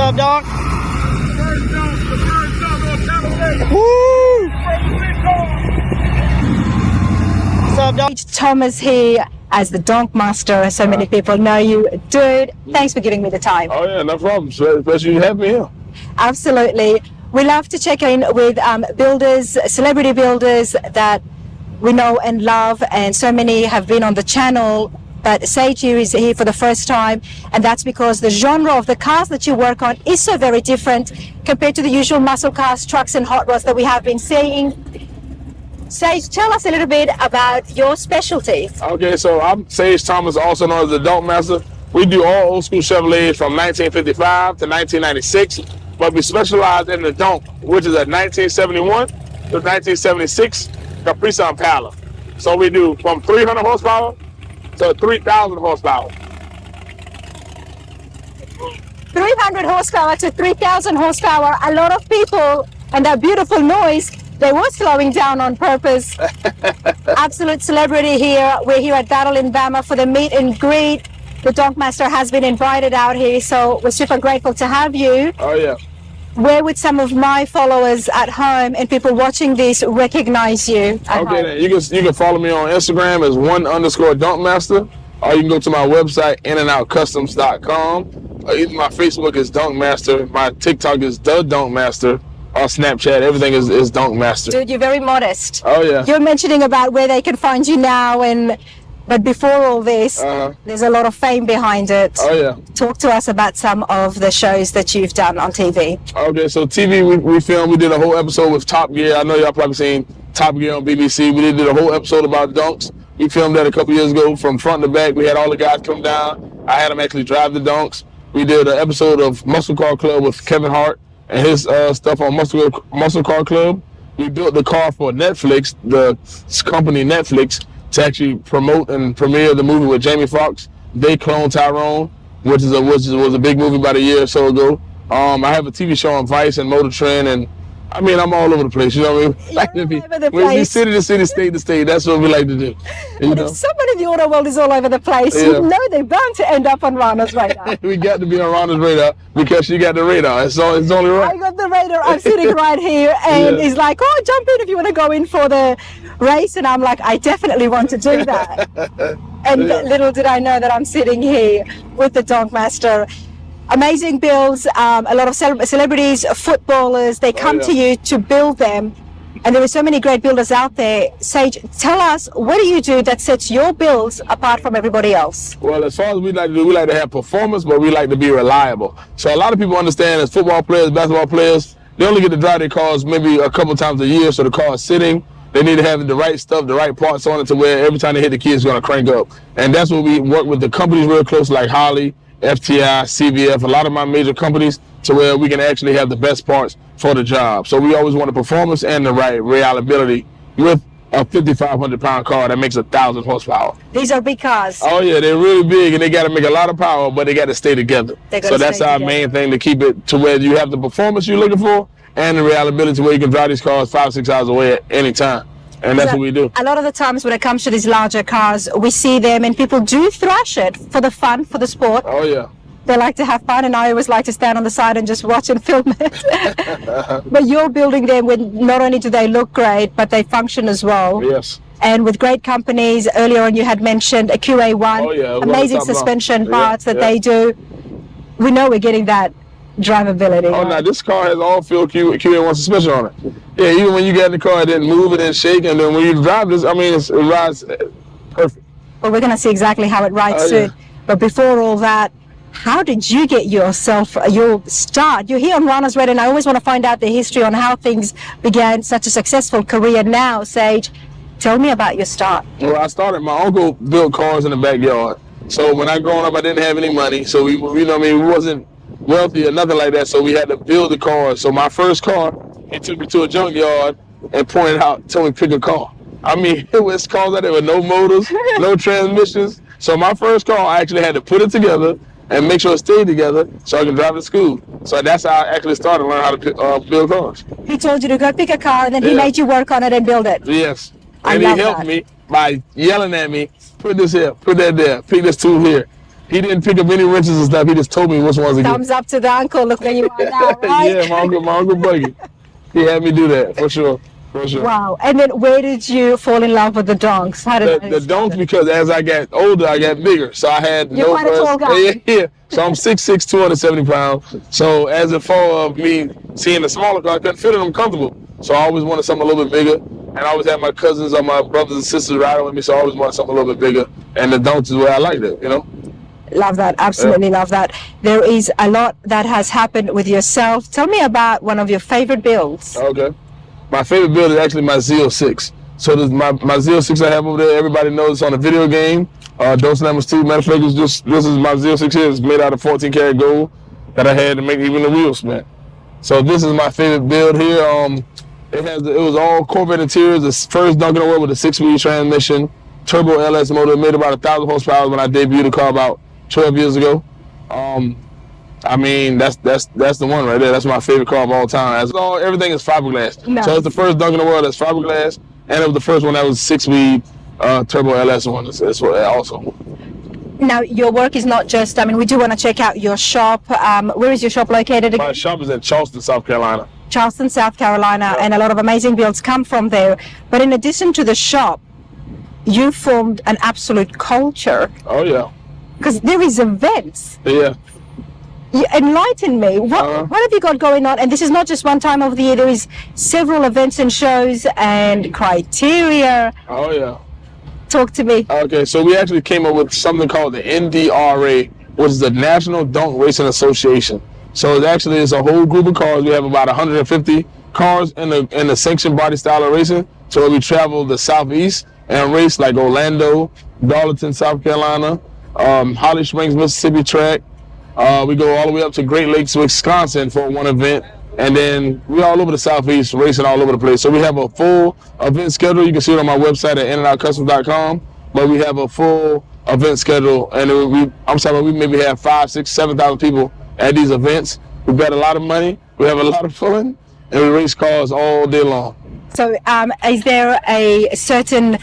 up, Donk? Woo! What's up, Donk? Thomas here as the Donkmaster. So many people know you. Dude, thanks for giving me the time. Oh yeah, no problem. Especially you have me here. Absolutely. We love to check in with builders, celebrity builders that we know and love, and so many have been on the channel. But Sage here is here for the first time, and that's because the genre of the cars that you work on is so very different compared to the usual muscle cars, trucks and hot rods that we have been seeing. Sage, tell us a little bit about your specialty. Okay, so I'm Sage Thomas, also known as the Donkmaster. We do all old school Chevrolets from 1955 to 1996, but we specialize in the Donk, which is a 1971 to 1976 Caprice Impala. So we do from 300 horsepower to 3,000 horsepower. 300 horsepower to 3,000 horsepower. A lot of people, and that beautiful noise, they were slowing down on purpose. Absolute celebrity here. We're here at Battle in Bama for the meet and greet. The Donkmaster has been invited out here, so we're super grateful to have you. Oh yeah. Where would some of my followers at home and people watching this recognize you at home? Then you can follow me on Instagram as @1_Donkmaster, or you can go to my website inandoutcustoms.com. Either my Facebook is Donkmaster, my TikTok is the Donkmaster, or Snapchat. Everything is Donkmaster. Dude, you're very modest. Oh yeah. You're mentioning about where they can find you now, but before all this, there's a lot of fame behind it. Oh yeah. Talk to us about some of the shows that you've done on TV. Okay, so TV, we filmed, we did a whole episode with Top Gear. I know y'all probably seen Top Gear on BBC. We did a whole episode about Donks. We filmed that a couple years ago from front to back. We had all the guys come down. I had them actually drive the Donks. We did an episode of Muscle Car Club with Kevin Hart and his stuff on Muscle Car Club. We built the car for Netflix, the company Netflix, to actually promote and premiere the movie with Jamie Foxx. They cloned Tyrone, which was a big movie about a year or so ago. I have a TV show on Vice and Motor Trend, and I mean, I'm all over the place, you know what I mean? Like, we city to city, state to state, that's what we like to do. You know? If somebody in the auto world is all over the place, you know they're bound to end up on Rana's radar. We got to be on Rana's radar because she got the radar. It's only right. I got the radar. I'm sitting right here, and he's like, "Oh, jump in if you want to go in for the race." And I'm like, "I definitely want to do that." And little did I know that I'm sitting here with the Donkmaster. Amazing builds, a lot of celebrities, footballers, they come to you to build them. And there are so many great builders out there. Sage, tell us, what do you do that sets your builds apart from everybody else? Well, as far as we like to do, we like to have performance, but we like to be reliable. So a lot of people understand as football players, basketball players, they only get to drive their cars maybe a couple times a year, so the car is sitting. They need to have the right stuff, the right parts on it to where every time they hit the key, it's going to crank up. And that's what we work with the companies real close, like Holly, FTI, CVF, a lot of my major companies, to where we can actually have the best parts for the job. So we always want the performance and the right reliability with a 5,500-pound car that makes 1,000 horsepower. These are big cars. Oh yeah, they're really big, and they got to make a lot of power, but they got to stay together. So that's our main thing, to keep it to where you have the performance you're looking for and the reliability where you can drive these cars 5-6 hours away at any time. And that's what we do. A lot of the times when it comes to these larger cars, we see them and people do thrash it for the fun, for the sport. Oh yeah. They like to have fun, and I always like to stand on the side and just watch and film it. But you're building them with, not only do they look great, but they function as well. Yes. And with great companies. Earlier on you had mentioned a QA1, amazing suspension parts that they do. We know we're getting that drivability. Oh, now this car has all field QA1 suspension on it. Yeah, even when you get in the car, it didn't move, it didn't shake, and then when you drive this, I mean, it rides perfect. Well, we're going to see exactly how it rides soon. But before all that, how did you get yourself, your start? You're here on Rana's Red, and I always want to find out the history on how things began, such a successful career now. Sage, tell me about your start. Well, I started, my uncle built cars in the backyard. So when I growing up, I didn't have any money. So we, you know what I mean, we wasn't wealthy or nothing like that. So we had to build the cars. So my first car, he took me to a junkyard and pointed out, told me pick a car. I mean, it was cars out there with no motors, no transmissions. So my first car, I actually had to put it together and make sure it stayed together so I can drive to school. So that's how I actually started learning how to build cars. He told you to go pick a car, and then he made you work on it and build it. Yes. And he helped me by yelling at me, put this here, put that there, pick this tool here. He didn't pick up any wrenches and stuff. He just told me which ones to get. Thumbs up to the uncle. Look where you are now, right? Yeah, my uncle Buggy. He had me do that for sure. For sure. Wow. And then where did you fall in love with the donks? How did The donks, because as I got older, I got bigger. So I had You're quite a tall guy. Yeah. So I'm 6'6", 270 pounds. So as a fall of me seeing the smaller car, I couldn't fit in them comfortable. So I always wanted something a little bit bigger. And I always had my cousins or my brothers and sisters riding with me, so I always wanted something a little bit bigger. And the donks is where I liked it, you know? Love that. Absolutely love that. There is a lot that has happened with yourself. Tell me about one of your favorite builds. Okay. My favorite build is actually my Z06. So this my Z06 I have over there, everybody knows it's on a video game. Dose Numbers 2. Matter of fact, this is my Z06 here. It's made out of 14 karat gold that I had to make even the wheels spin. So this is my favorite build here. It was all Corvette interiors. The first Donk in the world with a 6-speed transmission, turbo LS motor. It made about 1,000 horsepower when I debuted the car about 12 years ago. I mean, that's the one right there. That's my favorite car of all time. Everything is fiberglass. Nice. So it's the first Donk in the world that's fiberglass, and it was the first one that was 6-speed turbo LS one. That's what also. Now, your work is not just, I mean, we do want to check out your shop. Where is your shop located again? My shop is in Charleston, South Carolina. Charleston, South Carolina, and a lot of amazing builds come from there. But in addition to the shop, you formed an absolute culture. Oh, yeah. Because there is events. Yeah. You enlighten me. What have you got going on? And this is not just one time of the year. There is several events and shows and criteria. Oh, yeah. Talk to me. Okay, so we actually came up with something called the NDRA, which is the National Donk Racing Association. So it's a whole group of cars. We have about 150 cars in the sanctioned body style of racing. So we travel the Southeast and race like Orlando, Darlington, South Carolina, Holly Springs, Mississippi track. We go all the way up to Great Lakes, Wisconsin for one event. And then we're all over the Southeast, racing all over the place. So we have a full event schedule. You can see it on my website at inandoutcustoms.com. But we have a full event schedule. And we maybe have 5,000, 6,000, 7,000 people at these events. We bet a lot of money. We have a lot of fun. And we race cars all day long. So is there a certain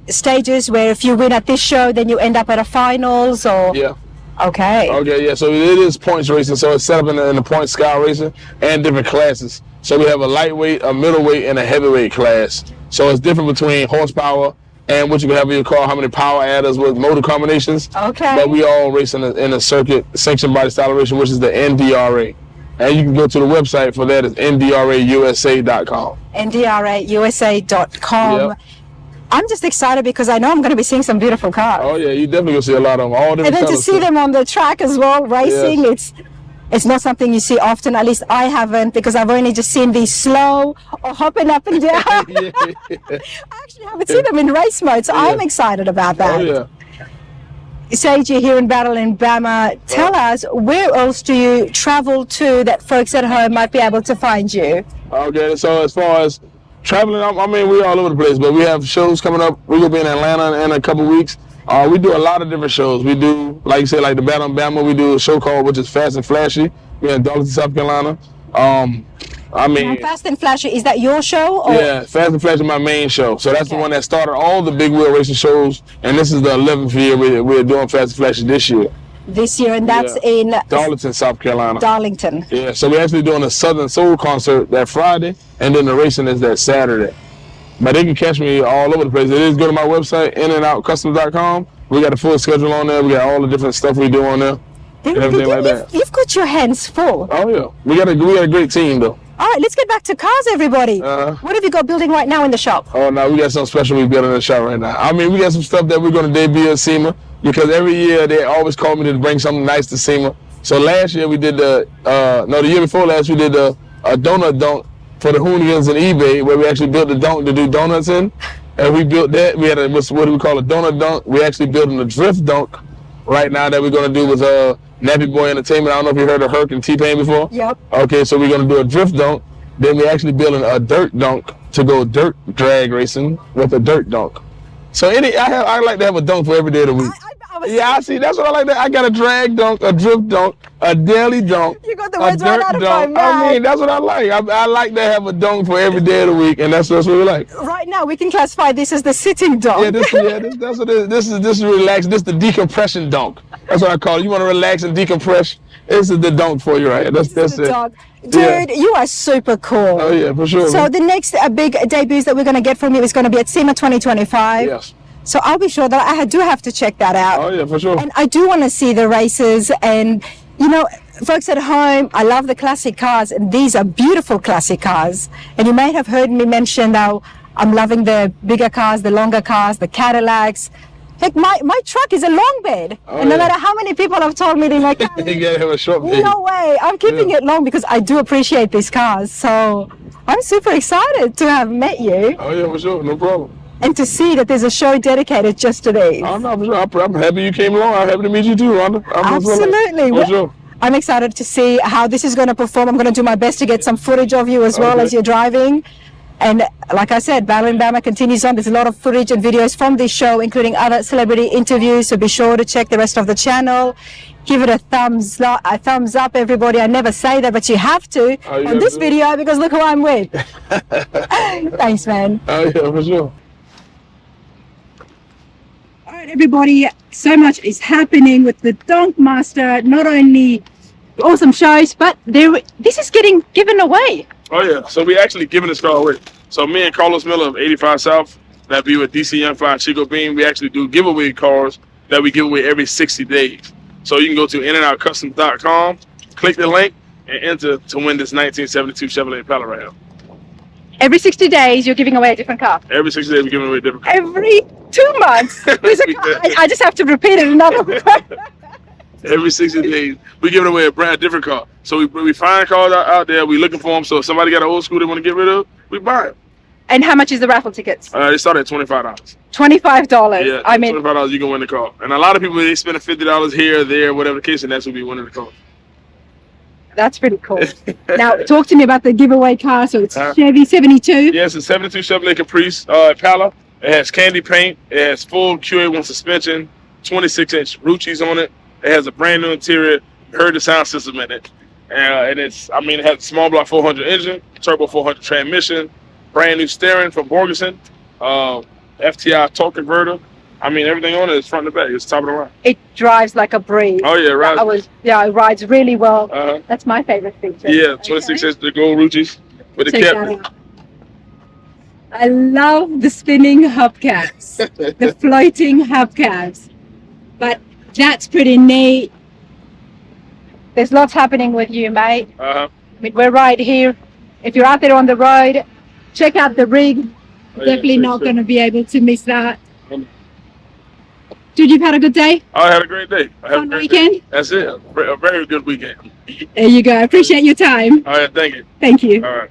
stages where if you win at this show, then you end up at a finals? Or Yeah. Okay. Okay, yeah, so it is points racing, so it's set up in the point scale racing and different classes. So we have a lightweight, a middleweight, and a heavyweight class. So it's different between horsepower and what you can have in your car, how many power adders with motor combinations. Okay. But we all race in a circuit, sanctioned body style racing, which is the NDRA. And you can go to the website for that, it's ndrausa.com. ndrausa.com. Yep. I'm just excited because I know I'm going to be seeing some beautiful cars. Oh yeah, you definitely gonna see a lot of them. All different and then colors. to see them on the track as well, racing, Yes. it's not something you see often. At least I haven't, because I've only just seen these slow or hopping up and down. Yeah. I actually haven't seen them in race mode, so I'm excited about that. Oh yeah. Sage, you're here in Battle in Bama. Tell us, where else do you travel to that folks at home might be able to find you? Okay, so as far as traveling, I mean, we're all over the place, but we have shows coming up. We're going to be in Atlanta in a couple weeks. We do a lot of different shows. We do, like you said, like the Battle in Bama, we do a show called, which is Fast and Flashy. We're in Darlington, South Carolina. Now, Fast and Flashy, is that your show? Or? Yeah, Fast and Flashy is my main show. So that's the one that started all the big wheel racing shows, and this is the 11th year we're doing Fast and Flashy this year. This year, and that's in Darlington, South Carolina. Darlington. Yeah, so we're actually doing a Southern Soul concert that Friday, and then the racing is that Saturday. But they can catch me all over the place. It is go to my website, inandoutcustoms.com. We got a full schedule on there. We got all the different stuff we do on there. And everything like that. You've got your hands full. Oh yeah, we got a great team though. All right, let's get back to cars, everybody. What have you got building right now in the shop? Oh no, we got something special we building in the shop right now. I mean, we got some stuff that we're going to debut at SEMA, because every year they always call me to bring something nice to SEMA. So last year we did the year before last we did a donut dunk for the hooligans in eBay, where we actually built the dunk to do donuts in, and we built that. We had what do we call a donut dunk? We actually building a drift dunk right now that we're going to do with Nappy Boy Entertainment. I don't know if you heard of Herc and T-Pain before. Yep. Okay, so we're going to do a drift dunk. Then we actually building a dirt dunk to go dirt drag racing with a dirt dunk. So I like to have a dunk for every day of the week. Yeah, I see. That's what I like. That I got a drag dunk, a drift dunk, a daily dunk, You got the a words right dirt out of my dunk. I mouth. mean, that's what I like. I like to have a dunk for every day of the week, and that's what we like. Right now, we can classify this as the sitting dog. Yeah, that's what it is. This is relax. This is the decompression dunk. That's what I call it. You want to relax and decompress? This is the dunk for you right here. That's the it. dog. Dude, Yeah. you are super cool. Oh yeah, for sure. So man. the next big debuts that we're going to get from you is going to be at SEMA 2025. Yes. So I'll be sure that I do have to check that out. Oh yeah, for sure. And I do want to see the races. And, you know, folks at home, I love the classic cars. And these are beautiful classic cars. And you may have heard me mention how I'm loving the bigger cars, the longer cars, the Cadillacs. Heck, my truck is a long bed. Oh, and no yeah. matter how many people have told me, they're like, You gotta have a short bed. no way. I'm keeping it long because I do appreciate these cars. So I'm super excited to have met you Oh yeah, for sure. No problem. and to see that there's a show dedicated just to these. Oh no, for sure. I'm happy you came along. I'm happy to meet you too, Rhonda. Absolutely. For sure. I'm excited to see how this is going to perform. I'm going to do my best to get some footage of you as well Okay. as you're driving. And like I said, Battle in Bama continues on. There's a lot of footage and videos from this show, including other celebrity interviews. So be sure to check the rest of the channel. Give it a thumbs up, everybody. I never say that, but you have to Oh, you on have this to. video because look who I'm with. Thanks, man. Oh yeah, for sure. All right, everybody. So much is happening with the Donkmaster. Not only awesome shows, but this is getting given away. Oh yeah, so we actually giving this car away. So me and Carlos Miller of 85 South, that be with DCM5 Chico Beam, we actually do giveaway cars that we give away every 60 days. So you can go to inoutcustom.com, click the link, and enter to win this 1972 Chevrolet Impala right here. Every 60 days, you're giving away a different car. Every 60 days we're giving away a different car. Every 2 months, there's a car. I just have to repeat it another Every 60 days we're giving away a different car. So we find cars out there, we looking for them. So if somebody got an old school they want to get rid of, we buy it. And how much is the raffle tickets? They start at $25. $25. Yeah, I mean, $25 you can win the car. And a lot of people, they spend $50 here or there, whatever the case, and that's what be winning the car. that's pretty cool. Now, talk to me about the giveaway car. So it's Huh? Chevy 72. Yes, it's a 72 Chevrolet Caprice Impala. It has candy paint. It has full QA1 suspension, 26-inch Ruchis on it. It has a brand new interior. You heard the sound system in it. And it has a small block 400 engine, turbo 400 transmission, brand new steering from Borgeson, FTI torque converter. I mean, everything on it is front to back. It's top of the line. It drives like a breeze. Oh yeah, right. It rides really well. Uh-huh. That's my favorite feature. Yeah, 26-inch the gold Ruchis with the Check cap. that out. I love the spinning hubcaps, the floating hubcaps. But that's pretty neat. There's lots happening with you, mate. Uh-huh. I mean, we're right here. If you're out there on the road, check out the rig. Oh, yeah, Definitely sure, not sure. going to be able to miss that. Um, Dude, you've had a good day? I had a great day. I had Fun a great weekend? Day. That's it. A very good weekend. There you go. I appreciate your time. All right, thank you. Thank you. All right.